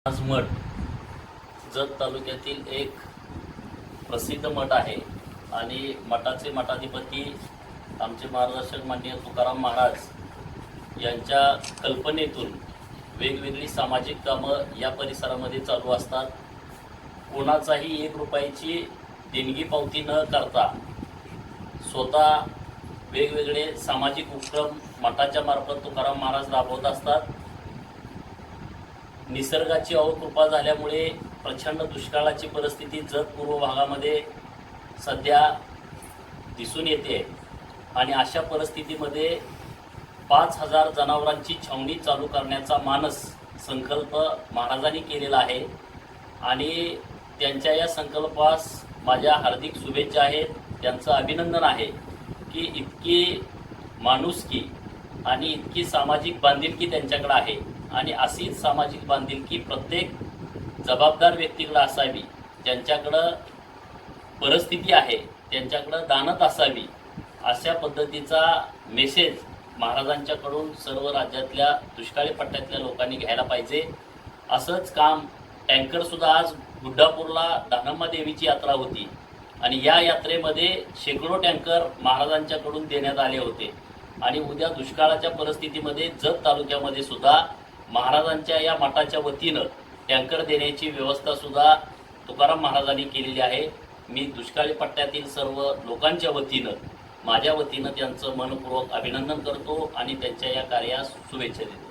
आज मठ जत तालुक्यातील एक प्रसिद्ध मठ आहे आणि मठाचे मठाधिपती आमचे मार्गदर्शक माननीय तुकाराम महाराज यांच्या कल्पनेतून वेगवेगळी सामाजिक कामं या परिसरामध्ये चालू असतात। कोणाचाही 1 रुपयाची देणगी पावती न करता स्वतः वेगवेगळे सामाजिक उपक्रम मठाच्या मार्फत तुकाराम महाराज राबवत असतात। निसर्गाची अवकृपा झाल्यामुळे प्रचंड दुष्काळाची परिस्थिती जत पूर्व भागामध्ये सध्या दिसून येते आणि अशा परिस्थितीमध्ये 5000 जनावरांची छावणी चालू करण्याचा मानस संकल्प महाराजांनी केलेला आहे आणि त्यांच्या या संकल्पास माझ्या हार्दिक शुभेच्छा आहेत। त्यांचं अभिनंदन आहे की इतकी माणुसकी आणि इतकी सामाजिक बांधिलकी त्यांच्याकडे आहे आणि अशीच सामाजिक बांधिलकी प्रत्येक जबाबदार व्यक्तीकडे असावी। ज्यांच्याकडं परिस्थिती आहे त्यांच्याकडं दानत असावी अशा पद्धतीचा मेसेज महाराजांच्याकडून सर्व राज्यातल्या दुष्काळी पट्ट्यातल्या लोकांनी घ्यायला पाहिजे। असंच काम टँकरसुद्धा आज गुड्डापूरला दानम्मा देवीची यात्रा होती आणि या यात्रेमध्ये शेकडो टँकर महाराजांच्याकडून देण्यात आले होते आणि उद्या दुष्काळाच्या परिस्थितीमध्ये जत तालुक्यामध्ये सुद्धा महाराजांच्या या मठाच्या वतीनं टँकर देण्याची व्यवस्था सुद्धा तुकाराम महाराजांनी केलेली आहे। मी दुष्काळी पट्ट्यातील सर्व लोकांच्या वतीनं माझ्या वतीनं त्यांचं मनपूर्वक अभिनंदन करतो आणि त्यांच्या या कार्यास शुभेच्छा देतो।